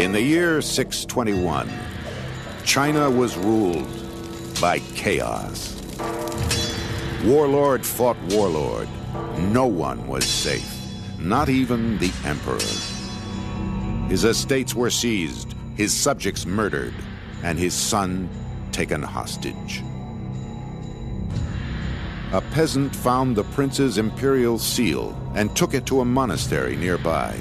In the year 621, China was ruled by chaos. Warlord fought warlord. No one was safe, not even the emperor. His estates were seized, his subjects murdered, and his son taken hostage. A peasant found the prince's imperial seal and took it to a monastery nearby.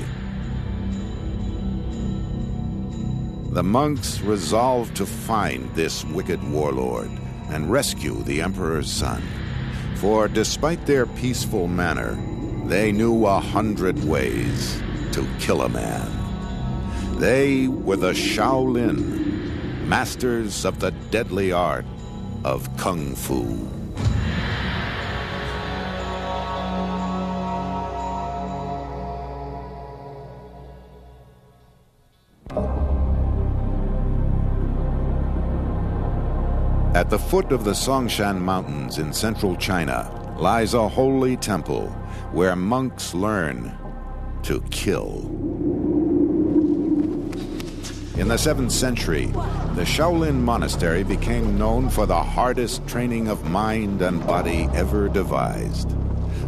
The monks resolved to find this wicked warlord and rescue the emperor's son. For despite their peaceful manner, they knew 100 ways to kill a man. They were the Shaolin, masters of the deadly art of Kung Fu. At the foot of the Songshan Mountains in central China lies a holy temple where monks learn to kill. In the 7th century, the Shaolin Monastery became known for the hardest training of mind and body ever devised.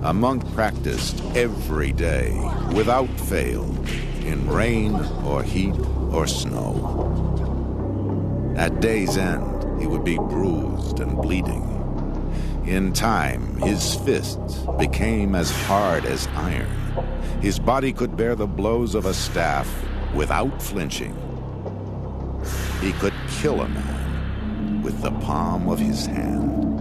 A monk practiced every day, without fail, in rain or heat or snow. At day's end, he would be bruised and bleeding. In time, his fists became as hard as iron. His body could bear the blows of a staff without flinching. He could kill a man with the palm of his hand.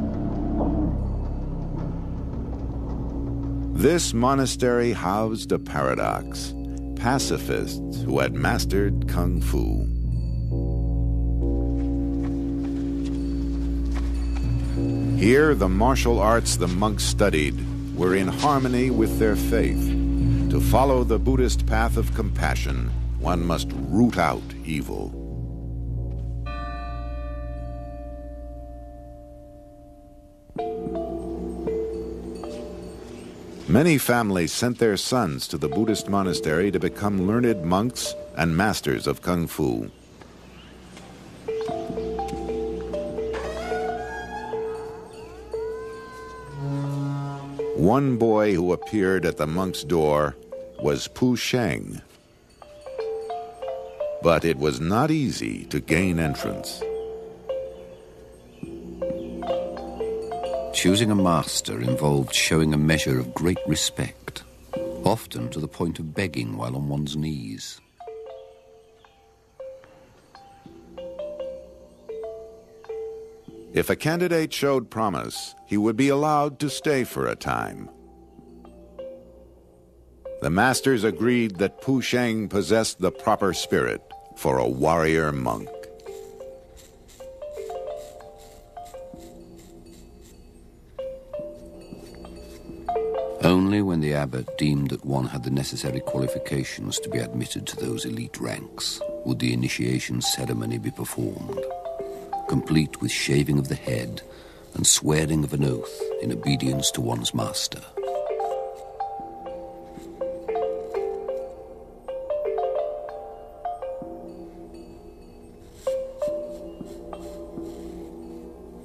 This monastery housed a paradox: pacifists who had mastered Kung Fu. Here, the martial arts the monks studied were in harmony with their faith. To follow the Buddhist path of compassion, one must root out evil. Many families sent their sons to the Buddhist monastery to become learned monks and masters of Kung Fu. One boy who appeared at the monk's door was Pu Sheng. But it was not easy to gain entrance. Choosing a master involved showing a measure of great respect, often to the point of begging while on one's knees. If a candidate showed promise, he would be allowed to stay for a time. The masters agreed that Pu Sheng possessed the proper spirit for a warrior monk. Only when the abbot deemed that one had the necessary qualifications to be admitted to those elite ranks would the initiation ceremony be performed, complete with shaving of the head and swearing of an oath in obedience to one's master.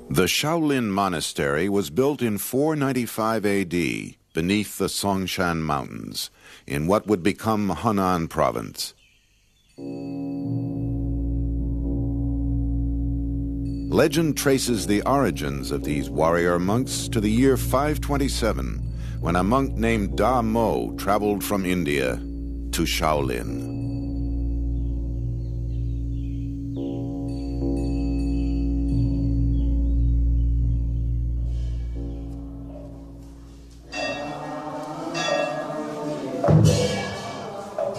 The Shaolin Monastery was built in 495 AD beneath the Songshan Mountains in what would become Henan Province. Legend traces the origins of these warrior monks to the year 527, when a monk named Da Mo traveled from India to Shaolin.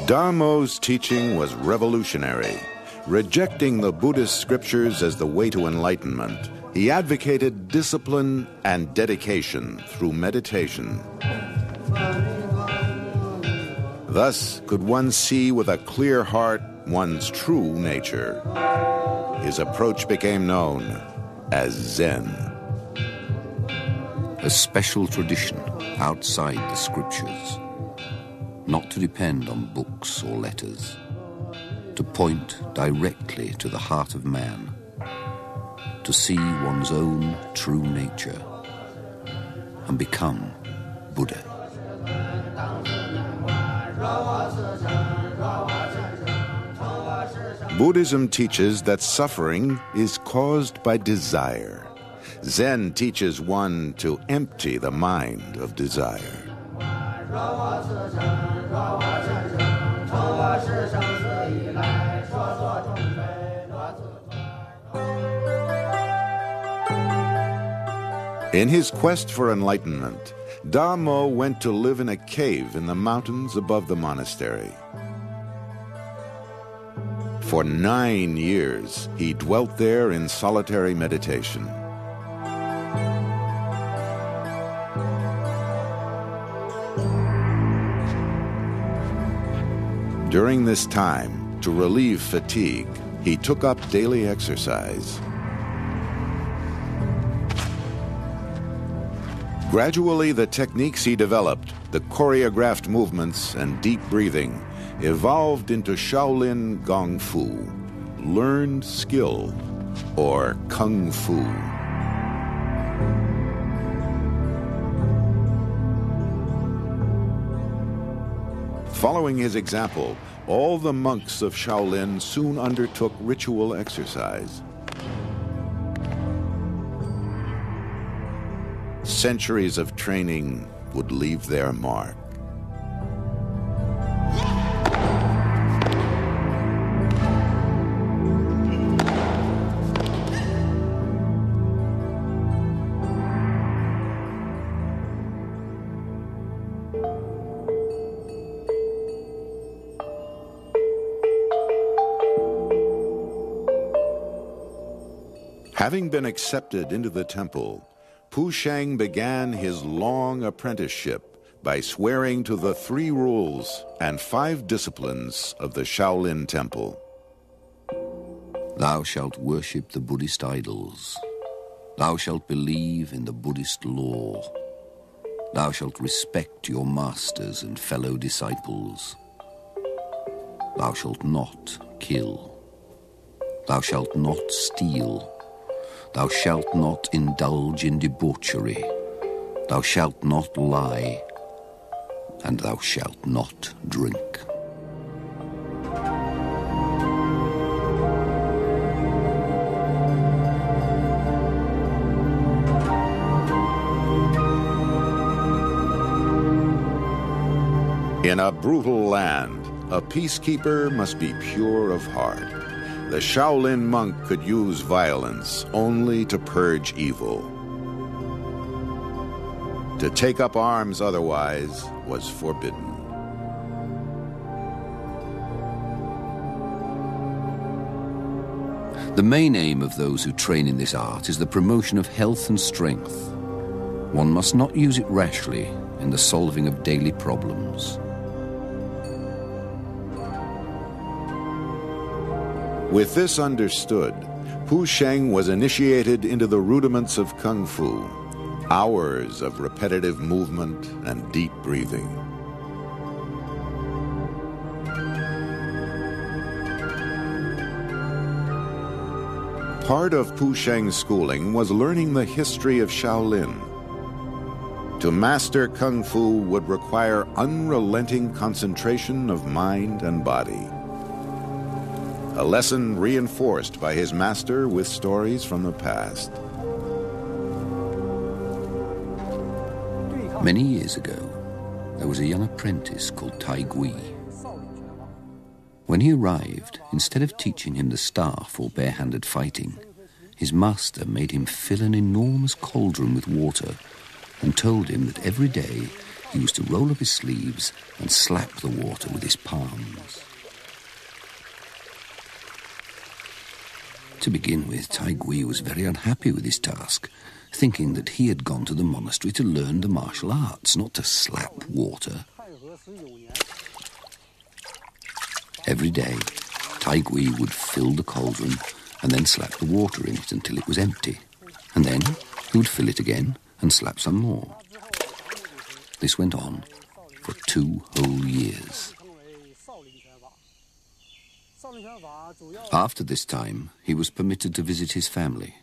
Da Mo's teaching was revolutionary. Rejecting the Buddhist scriptures as the way to enlightenment, he advocated discipline and dedication through meditation. Thus could one see with a clear heart one's true nature. His approach became known as Zen. A special tradition outside the scriptures, not to depend on books or letters. to point directly to the heart of man, to see one's own true nature, and become Buddha. Buddhism teaches that suffering is caused by desire. Zen teaches one to empty the mind of desire. In his quest for enlightenment, Damo went to live in a cave in the mountains above the monastery. For 9 years, he dwelt there in solitary meditation. During this time, to relieve fatigue, he took up daily exercise. Gradually, the techniques he developed, the choreographed movements and deep breathing, evolved into Shaolin Gong Fu, learned skill, or Kung Fu. Following his example, all the monks of Shaolin soon undertook ritual exercise. Centuries of training would leave their mark. Having been accepted into the temple, Pu Sheng began his long apprenticeship by swearing to the 3 rules and 5 disciplines of the Shaolin Temple. Thou shalt worship the Buddhist idols. Thou shalt believe in the Buddhist law. Thou shalt respect your masters and fellow disciples. Thou shalt not kill. Thou shalt not steal. Thou shalt not indulge in debauchery. Thou shalt not lie. And thou shalt not drink. In a brutal land, a peacekeeper must be pure of heart. The Shaolin monk could use violence only to purge evil. To take up arms otherwise was forbidden. The main aim of those who train in this art is the promotion of health and strength. One must not use it rashly in the solving of daily problems. With this understood, Pu Sheng was initiated into the rudiments of Kung Fu, hours of repetitive movement and deep breathing. Part of Pu Sheng's schooling was learning the history of Shaolin. To master Kung Fu would require unrelenting concentration of mind and body. A lesson reinforced by his master with stories from the past. Many years ago, there was a young apprentice called Tai Gui. When he arrived, instead of teaching him the staff or bare-handed fighting, his master made him fill an enormous cauldron with water and told him that every day he was to roll up his sleeves and slap the water with his palms. To begin with, Tai Gui was very unhappy with his task, thinking that he had gone to the monastery to learn the martial arts, not to slap water. Every day, Tai Gui would fill the cauldron and then slap the water in it until it was empty. And then he would fill it again and slap some more. This went on for 2 whole years. After this time, he was permitted to visit his family.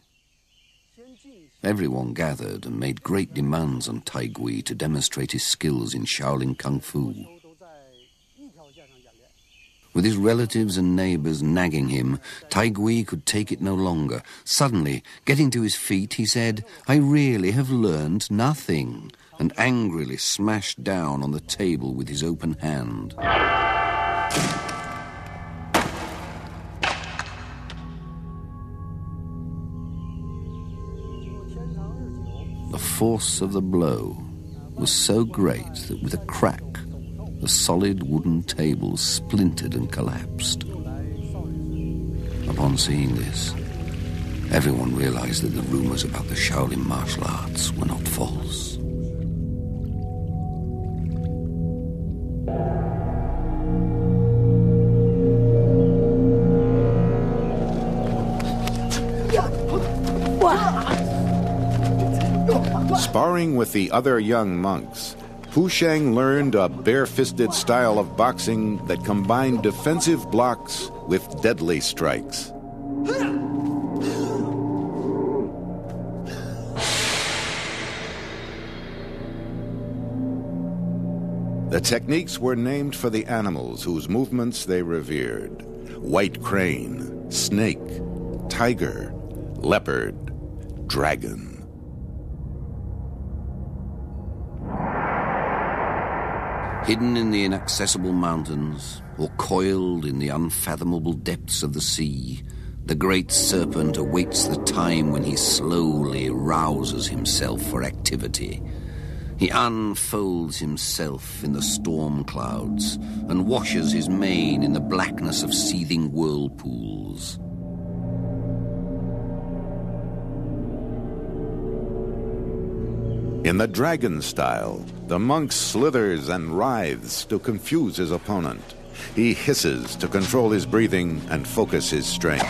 Everyone gathered and made great demands on Tai Gui to demonstrate his skills in Shaolin Kung Fu. With his relatives and neighbors nagging him, Tai Gui could take it no longer. Suddenly, getting to his feet, he said, "I really have learned nothing," and angrily smashed down on the table with his open hand. The force of the blow was so great that with a crack, the solid wooden table splintered and collapsed. Upon seeing this, everyone realized that the rumors about the Shaolin martial arts were not false. Sparring with the other young monks, Pu Sheng learned a bare-fisted style of boxing that combined defensive blocks with deadly strikes. The techniques were named for the animals whose movements they revered: white crane, snake, tiger, leopard, dragon. Hidden in the inaccessible mountains, or coiled in the unfathomable depths of the sea, the great serpent awaits the time when he slowly rouses himself for activity. He unfolds himself in the storm clouds and washes his mane in the blackness of seething whirlpools. In the dragon style, the monk slithers and writhes to confuse his opponent. He hisses to control his breathing and focus his strength.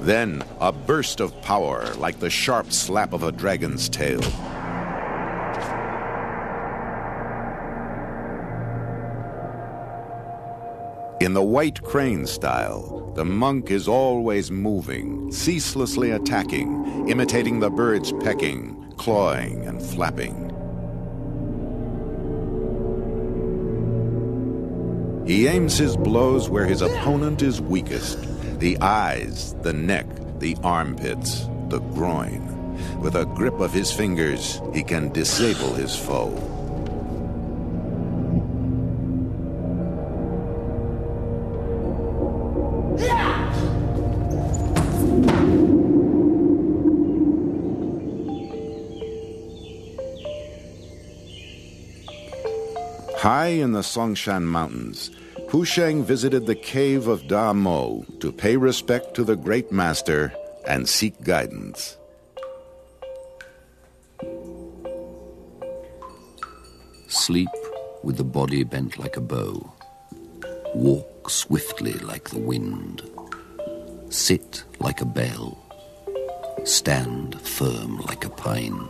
Then, a burst of power like the sharp slap of a dragon's tail. In the white crane style, the monk is always moving, ceaselessly attacking, imitating the birds pecking, clawing and flapping. He aims his blows where his opponent is weakest: the eyes, the neck, the armpits, the groin. With a grip of his fingers, he can disable his foe. High in the Songshan Mountains, Pu Sheng visited the cave of Da Mo to pay respect to the great master and seek guidance. Sleep with the body bent like a bow. Walk swiftly like the wind. Sit like a bell. Stand firm like a pine.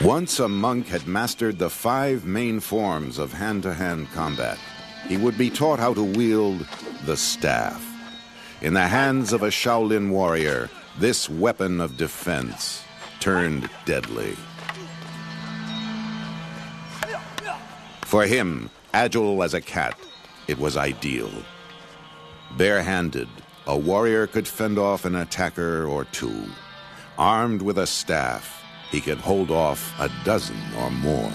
Once a monk had mastered the 5 main forms of hand-to-hand combat, he would be taught how to wield the staff. In the hands of a Shaolin warrior, this weapon of defense turned deadly. For him, agile as a cat, it was ideal. Bare-handed, a warrior could fend off an attacker or two. Armed with a staff, he could hold off a dozen or more.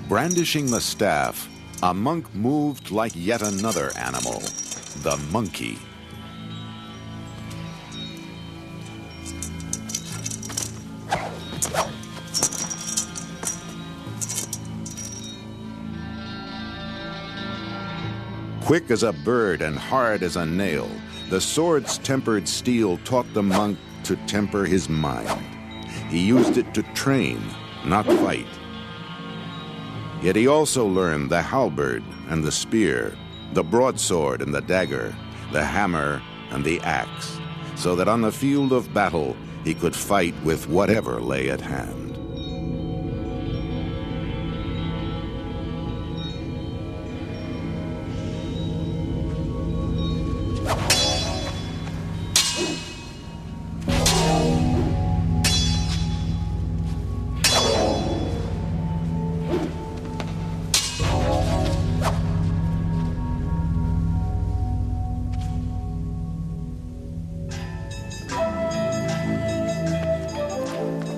Brandishing the staff, a monk moved like yet another animal, the monkey. Quick as a bird and hard as a nail, the sword's tempered steel taught the monk to temper his mind. He used it to train, not fight. Yet he also learned the halberd and the spear, the broadsword and the dagger, the hammer and the axe, so that on the field of battle he could fight with whatever lay at hand.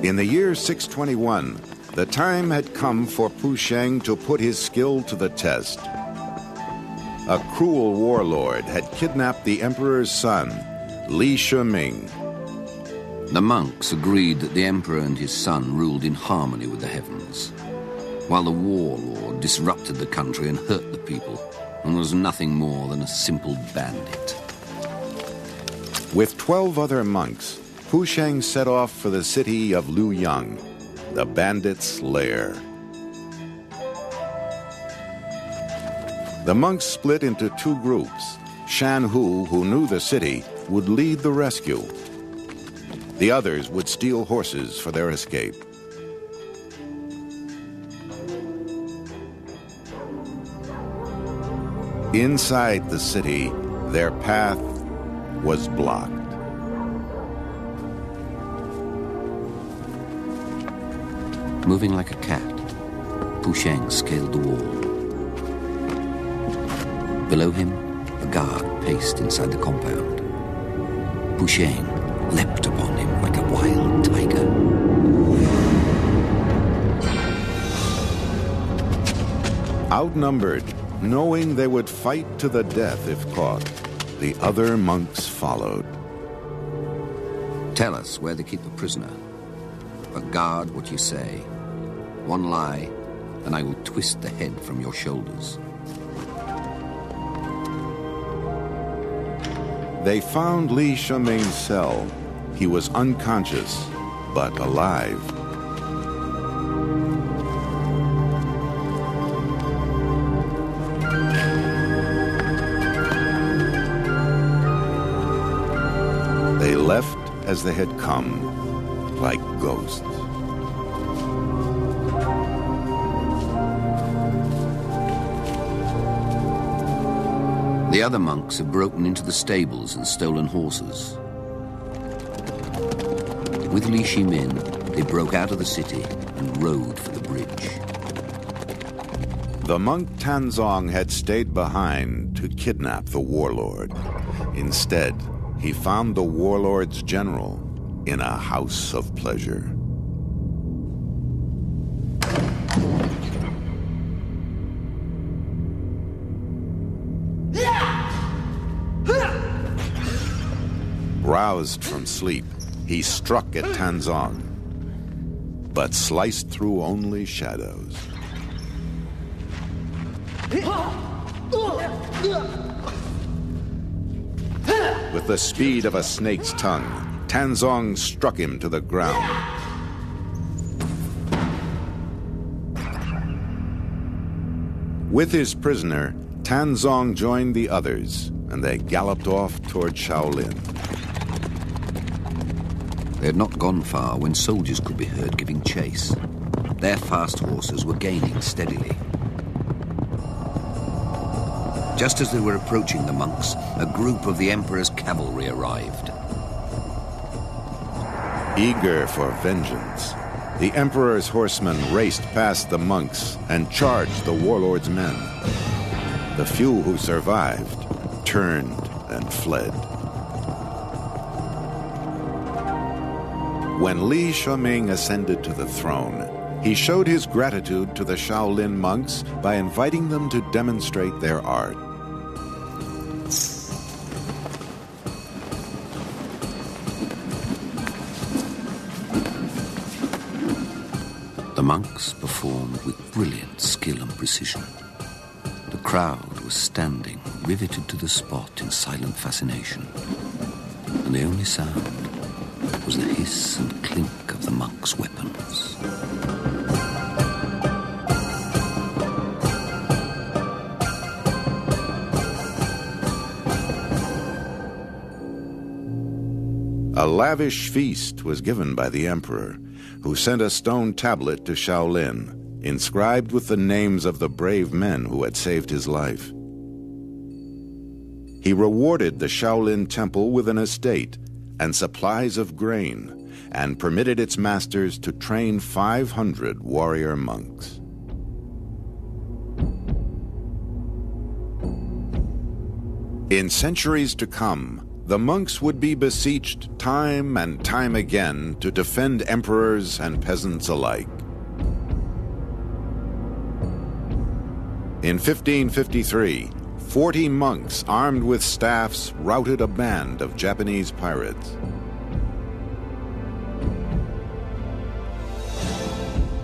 In the year 621, the time had come for Pu Sheng to put his skill to the test. A cruel warlord had kidnapped the emperor's son, Li Shiming. The monks agreed that the emperor and his son ruled in harmony with the heavens, while the warlord disrupted the country and hurt the people and was nothing more than a simple bandit. With 12 other monks, Pu Sheng set off for the city of Luoyang, the bandits' lair. The monks split into two groups. Shan Hu, who knew the city, would lead the rescue. The others would steal horses for their escape. Inside the city, their path was blocked. Moving like a cat, Pu Sheng scaled the wall. Below him, a guard paced inside the compound. Pu Sheng leapt upon him like a wild tiger. Outnumbered, knowing they would fight to the death if caught, the other monks followed. Tell us where they keep the prisoner, but guard what you say. One lie, and I will twist the head from your shoulders. They found Li Shiming's cell. He was unconscious, but alive. They left as they had come, like ghosts. The other monks had broken into the stables and stolen horses. With Li Shimin, they broke out of the city and rode for the bridge. The monk Tanzong had stayed behind to kidnap the warlord. Instead, he found the warlord's general in a house of pleasure. Roused from sleep, he struck at Tanzong, but sliced through only shadows. With the speed of a snake's tongue, Tanzong struck him to the ground. With his prisoner, Tanzong joined the others, and they galloped off toward Shaolin. They had not gone far when soldiers could be heard giving chase. Their fast horses were gaining steadily. Just as they were approaching the monks, a group of the emperor's cavalry arrived. Eager for vengeance, the emperor's horsemen raced past the monks and charged the warlord's men. The few who survived turned and fled. When Li Shiming ascended to the throne, he showed his gratitude to the Shaolin monks by inviting them to demonstrate their art. The monks performed with brilliant skill and precision. The crowd was standing, riveted to the spot in silent fascination. And the only sound was the hiss and clink of the monks' weapons. A lavish feast was given by the emperor, who sent a stone tablet to Shaolin, inscribed with the names of the brave men who had saved his life. He rewarded the Shaolin temple with an estate and supplies of grain, and permitted its masters to train 500 warrior monks. In centuries to come, the monks would be beseeched time and time again to defend emperors and peasants alike. In 1553, 40 monks armed with staffs routed a band of Japanese pirates.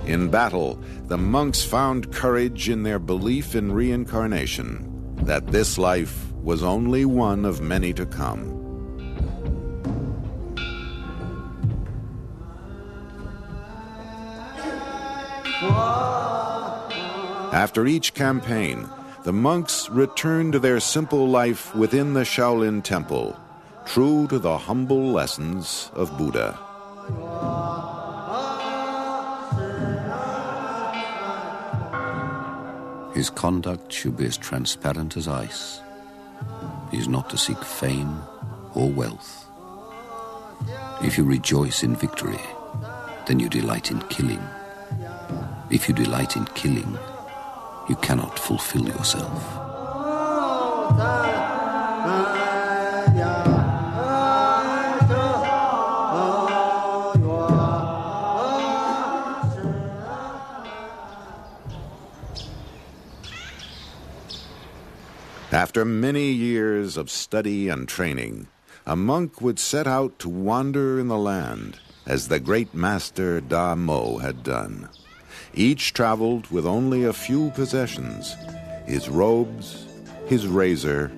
In battle, the monks found courage in their belief in reincarnation, that this life was only one of many to come. After each campaign, the monks returned to their simple life within the Shaolin temple, true to the humble lessons of Buddha. His conduct should be as transparent as ice. He is not to seek fame or wealth. If you rejoice in victory, then you delight in killing. If you delight in killing, you cannot fulfill yourself. After many years of study and training, a monk would set out to wander in the land, as the great master Da Mo had done. Each traveled with only a few possessions: his robes, his razor,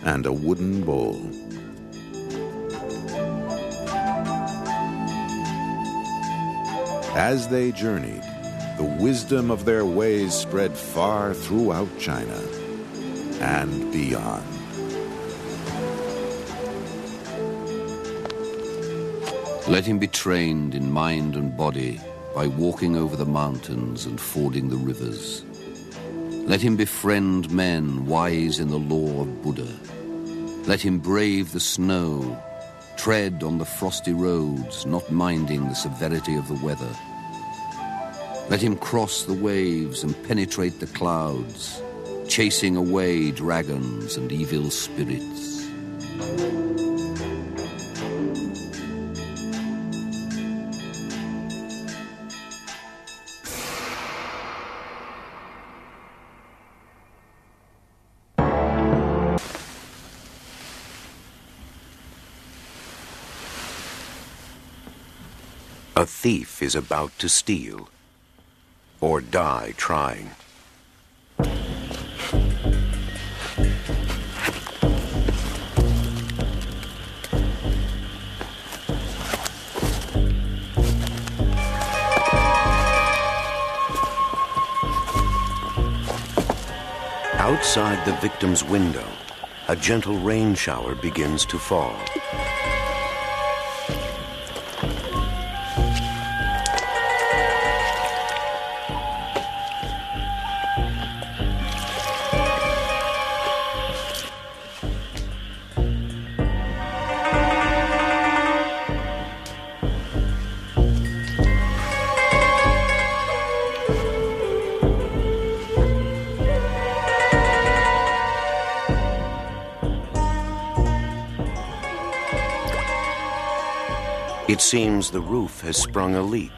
and a wooden bowl. As they journeyed, the wisdom of their ways spread far throughout China and beyond. Let him be trained in mind and body by walking over the mountains and fording the rivers. Let him befriend men wise in the law of Buddha. Let him brave the snow, tread on the frosty roads, not minding the severity of the weather. Let him cross the waves and penetrate the clouds, chasing away dragons and evil spirits. A thief is about to steal, or die trying. Outside the victim's window, a gentle rain shower begins to fall. It seems the roof has sprung a leak.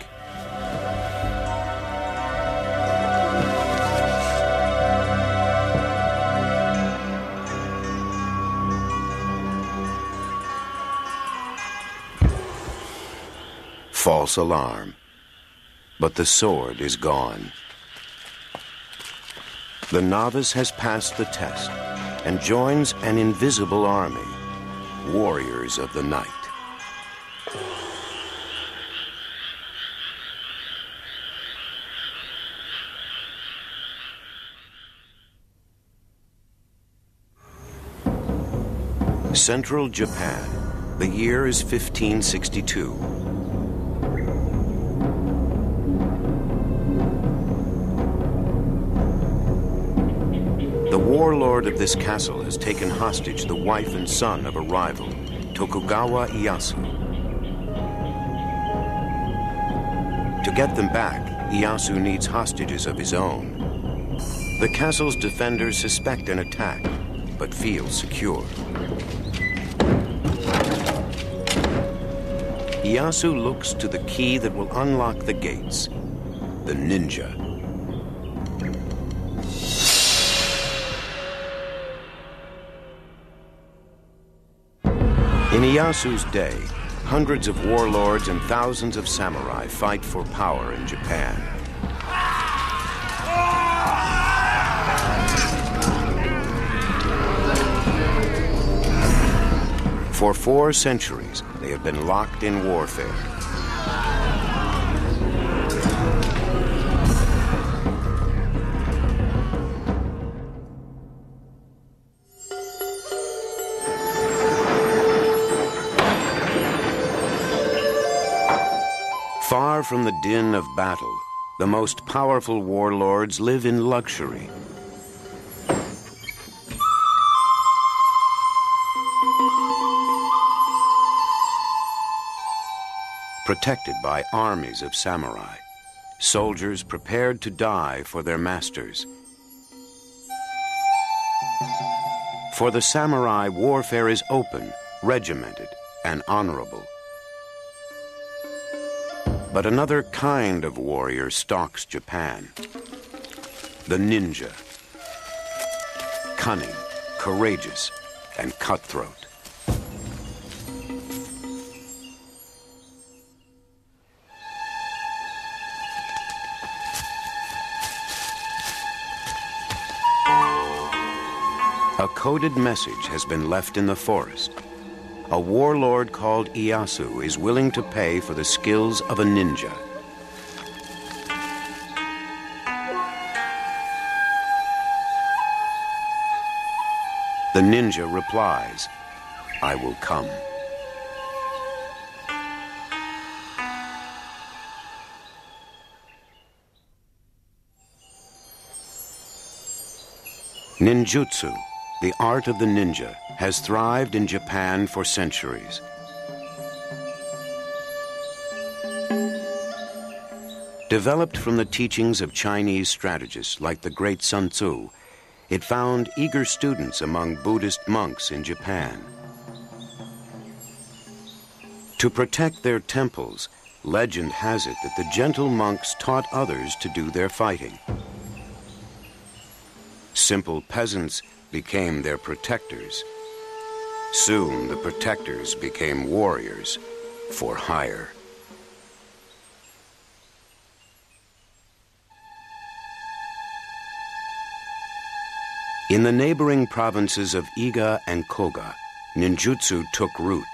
False alarm, but the sword is gone. The novice has passed the test and joins an invisible army, warriors of the night. Central Japan. The year is 1562. The warlord of this castle has taken hostage the wife and son of a rival, Tokugawa Ieyasu. To get them back, Ieyasu needs hostages of his own. The castle's defenders suspect an attack, but feel secure. Ieyasu looks to the key that will unlock the gates, the ninja. In Ieyasu's day, hundreds of warlords and thousands of samurai fight for power in Japan. For 4 centuries, they have been locked in warfare. Far from the din of battle, the most powerful warlords live in luxury. Protected by armies of samurai, soldiers prepared to die for their masters. For the samurai, warfare is open, regimented, and honorable. But another kind of warrior stalks Japan. The ninja. Cunning, courageous, and cutthroat. A coded message has been left in the forest. A warlord called Ieyasu is willing to pay for the skills of a ninja. The ninja replies, "I will come." Ninjutsu, the art of the ninja, has thrived in Japan for centuries. Developed from the teachings of Chinese strategists like the great Sun Tzu, it found eager students among Buddhist monks in Japan. To protect their temples, legend has it that the gentle monks taught others to do their fighting. Simple peasants became their protectors. Soon the protectors became warriors for hire. In the neighboring provinces of Iga and Koga, ninjutsu took root.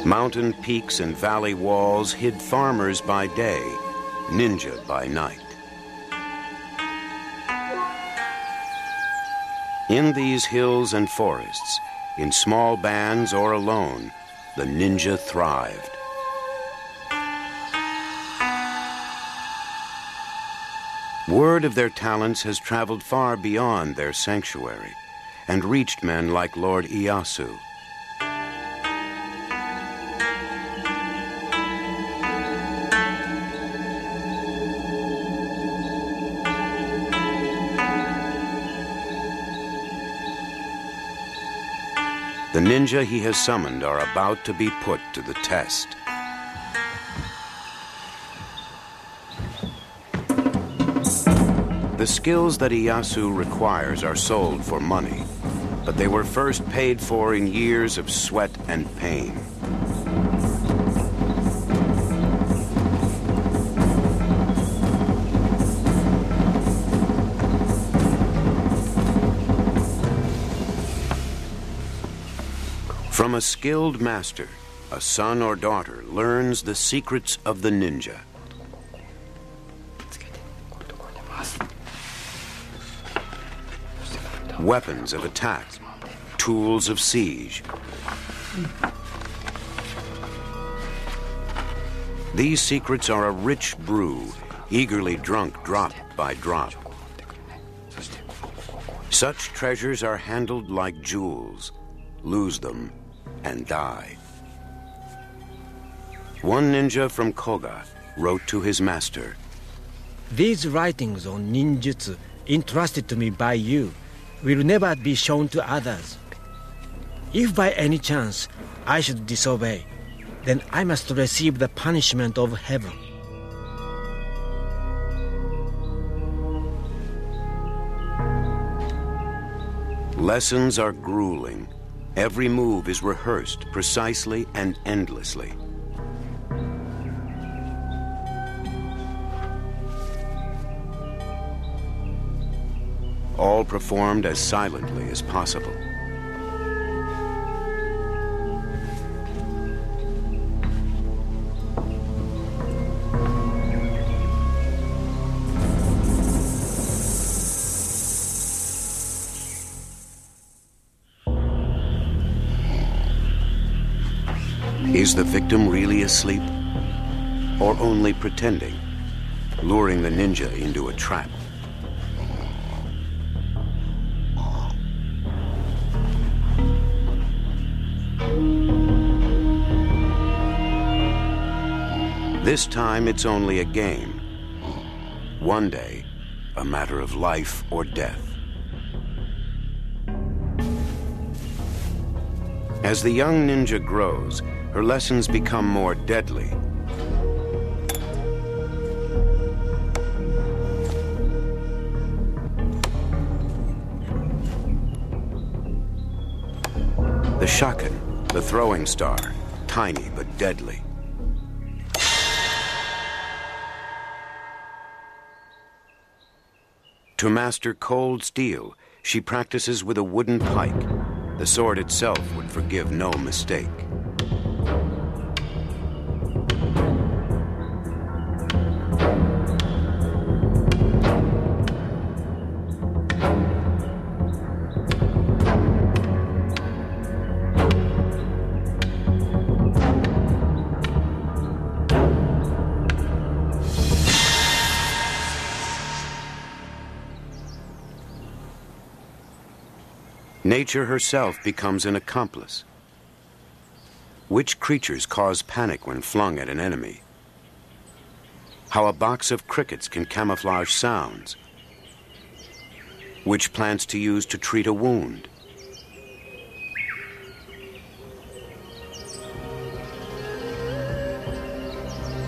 Mountain peaks and valley walls hid farmers by day, ninja by night. In these hills and forests, in small bands or alone, the ninja thrived. Word of their talents has traveled far beyond their sanctuary and reached men like Lord Ieyasu. The ninja he has summoned are about to be put to the test. The skills that Ieyasu requires are sold for money, but they were first paid for in years of sweat and pain. From a skilled master, a son or daughter learns the secrets of the ninja. weapons of attack, tools of siege. These secrets are a rich brew, eagerly drunk drop by drop. Such treasures are handled like jewels. Lose them and die. One ninja from Koga wrote to his master, "These writings on ninjutsu entrusted to me by you will never be shown to others. If by any chance I should disobey, then I must receive the punishment of heaven." Lessons are grueling. Every move is rehearsed precisely and endlessly. All performed as silently as possible. Is the victim really asleep? Or only pretending, luring the ninja into a trap? This time it's only a game. One day, a matter of life or death. As the young ninja grows, her lessons become more deadly. The shaken, the throwing star, tiny but deadly. To master cold steel, she practices with a wooden pike. The sword itself would forgive no mistake. Nature herself becomes an accomplice. Which creatures cause panic when flung at an enemy? How a box of crickets can camouflage sounds? Which plants to use to treat a wound?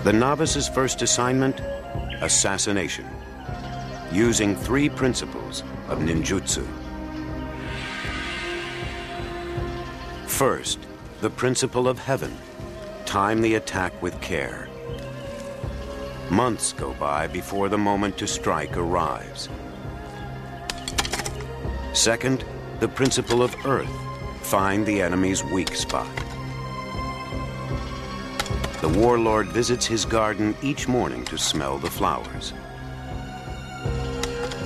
The novice's first assignment? Assassination, using 3 principles of ninjutsu. First, the principle of heaven. Time the attack with care. Months go by before the moment to strike arrives. Second, the principle of earth. Find the enemy's weak spot. The warlord visits his garden each morning to smell the flowers.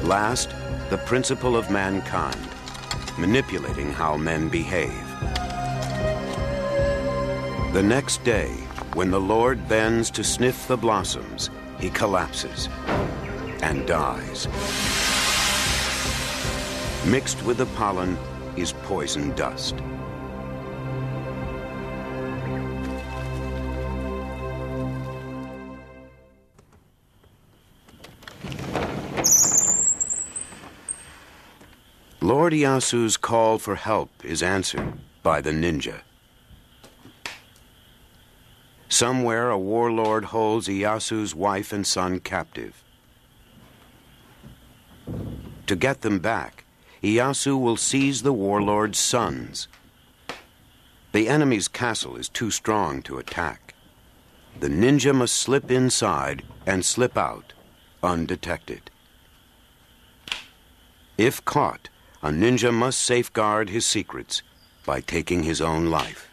Last, the principle of mankind. Manipulating how men behave. The next day, when the Lord bends to sniff the blossoms, he collapses and dies. Mixed with the pollen is poison dust. Lord Iyasu's call for help is answered by the ninja. Somewhere a warlord holds Iyasu's wife and son captive. To get them back, Iyasu will seize the warlord's sons. The enemy's castle is too strong to attack. The ninja must slip inside and slip out, undetected. If caught, a ninja must safeguard his secrets by taking his own life.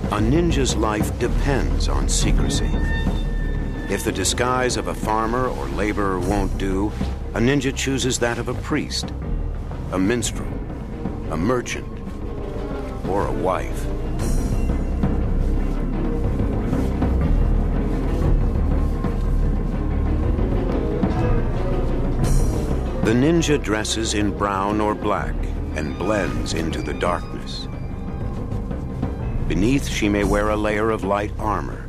A ninja's life depends on secrecy. If the disguise of a farmer or laborer won't do, a ninja chooses that of a priest, a minstrel, a merchant, or a wife. The ninja dresses in brown or black and blends into the darkness. Beneath, she may wear a layer of light armor.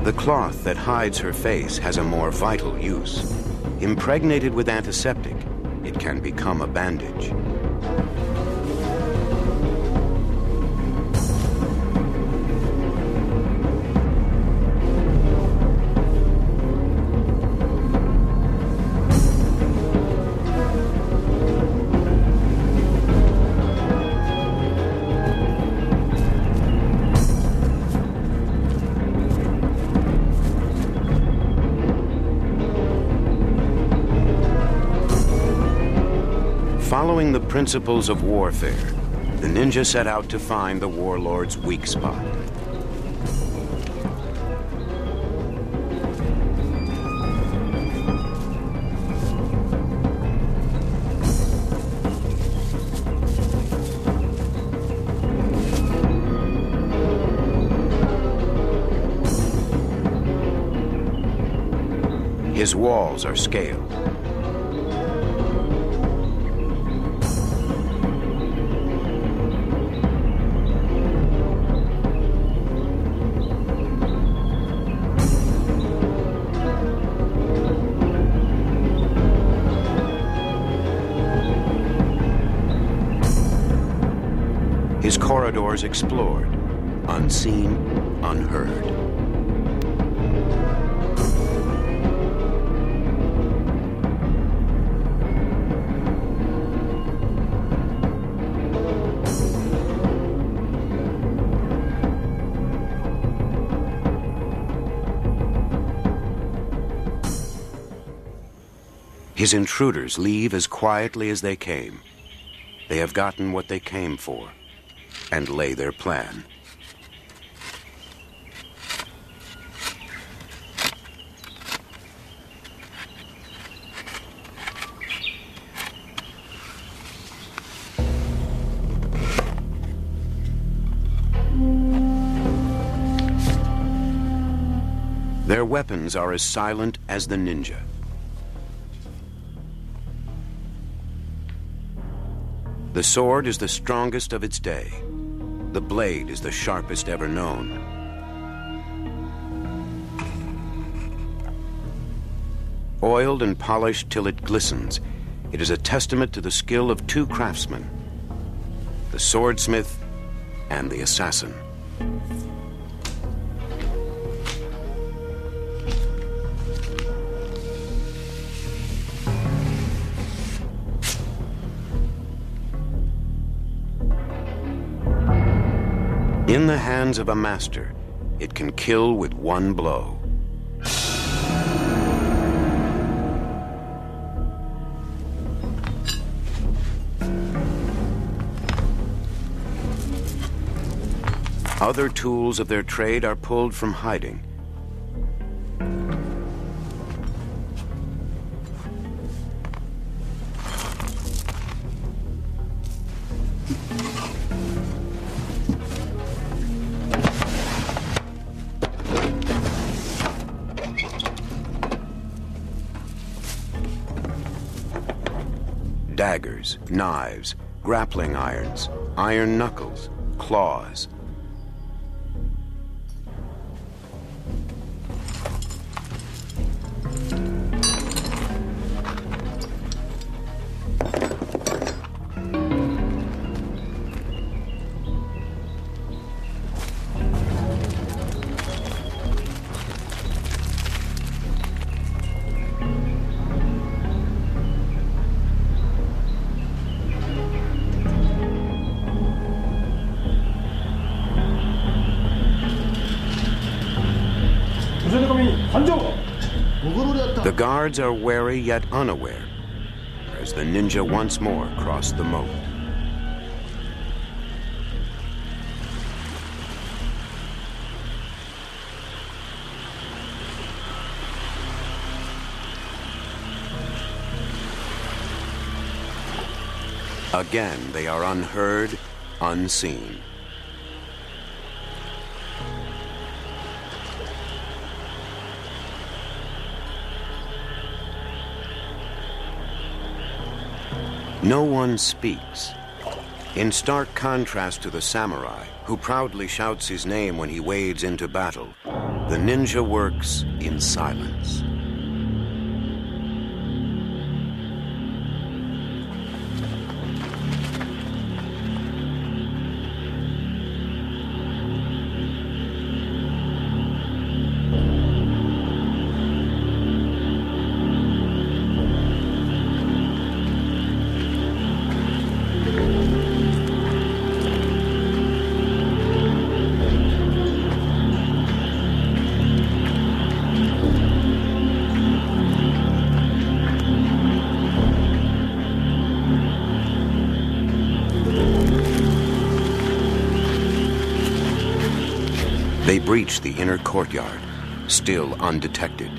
The cloth that hides her face has a more vital use. Impregnated with antiseptic, it can become a bandage. Following the principles of warfare, the ninja set out to find the warlord's weak spot. His walls are scaled. His corridors explored, unseen, unheard. His intruders leave as quietly as they came. They have gotten what they came for, and lay their plan. Their weapons are as silent as the ninja. The sword is the strongest of its day. The blade is the sharpest ever known. Oiled and polished till it glistens, it is a testament to the skill of two craftsmen, the swordsmith and the assassin. In the hands of a master, it can kill with one blow. Other tools of their trade are pulled from hiding. Daggers, knives, grappling irons, iron knuckles, claws. The guards are wary yet unaware, as the ninja once more cross the moat. Again, they are unheard, unseen. No one speaks. In stark contrast to the samurai, who proudly shouts his name when he wades into battle, the ninja works in silence. They breach the inner courtyard, still undetected.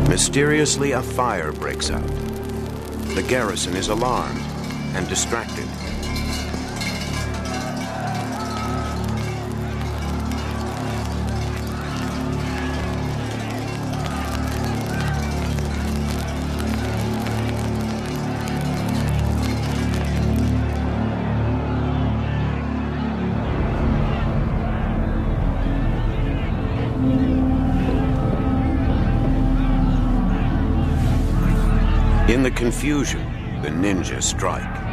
Mysteriously, a fire breaks out. The garrison is alarmed and distracted. In the confusion, the ninja strike.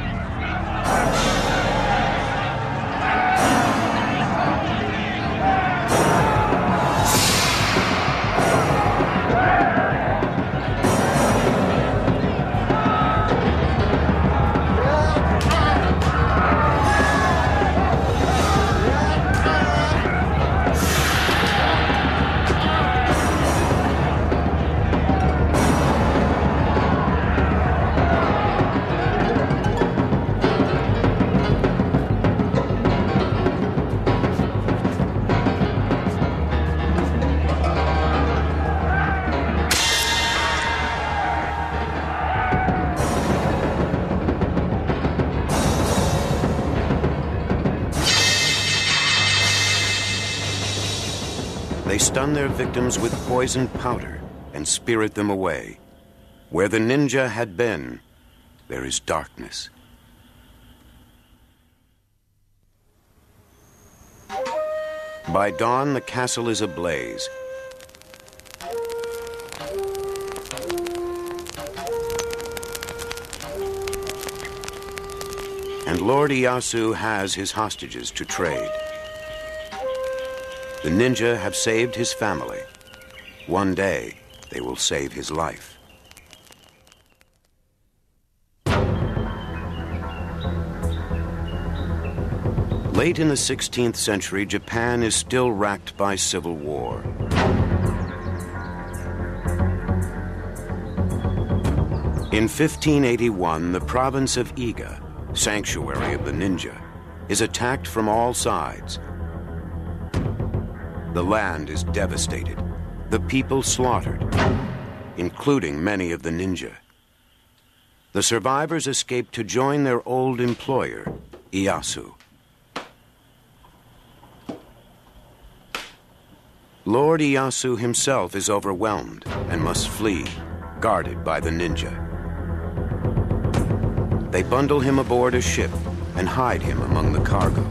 They stun their victims with poisoned powder and spirit them away. Where the ninja had been, there is darkness. By dawn, the castle is ablaze. And Lord Ieyasu has his hostages to trade. The ninja have saved his family. One day, they will save his life. Late in the 16th century, Japan is still racked by civil war. In 1581, the province of Iga, sanctuary of the ninja, is attacked from all sides. The land is devastated, the people slaughtered, including many of the ninja. The survivors escape to join their old employer, Ieyasu. Lord Ieyasu himself is overwhelmed and must flee, guarded by the ninja. They bundle him aboard a ship and hide him among the cargo.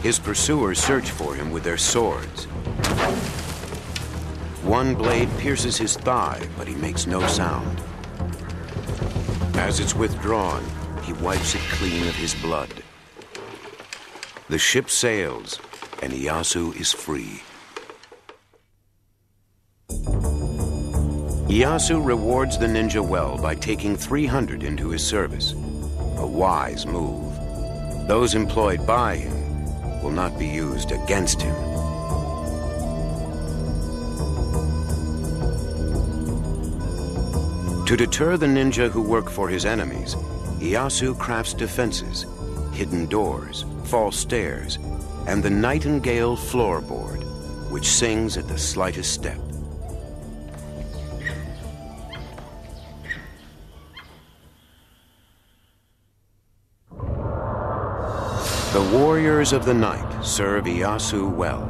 His pursuers search for him with their swords. One blade pierces his thigh, but he makes no sound. As it's withdrawn, he wipes it clean of his blood. The ship sails, and Ieyasu is free. Ieyasu rewards the ninja well by taking 300 into his service. A wise move. Those employed by him will not be used against him. To deter the ninja who work for his enemies, Ieyasu crafts defenses, hidden doors, false stairs, and the nightingale floorboard, which sings at the slightest step. The warriors of the night serve Ieyasu well.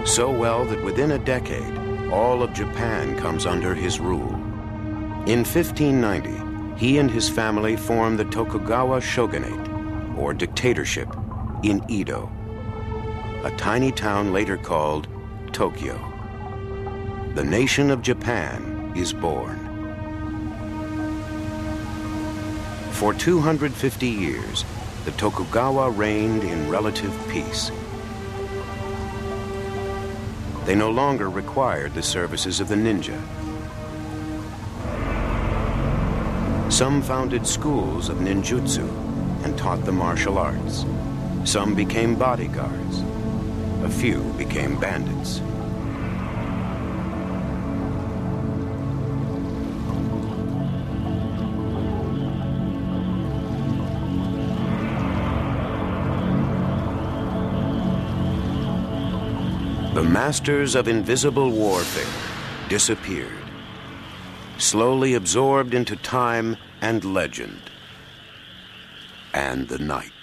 So well that within a decade, all of Japan comes under his rule. In 1590, he and his family formed the Tokugawa shogunate, or dictatorship, in Edo, a tiny town later called Tokyo. The nation of Japan is born. For 250 years, the Tokugawa reigned in relative peace. They no longer required the services of the ninja. Some founded schools of ninjutsu and taught the martial arts. Some became bodyguards. A few became bandits. The masters of invisible warfare disappeared, slowly absorbed into time and legend and the night.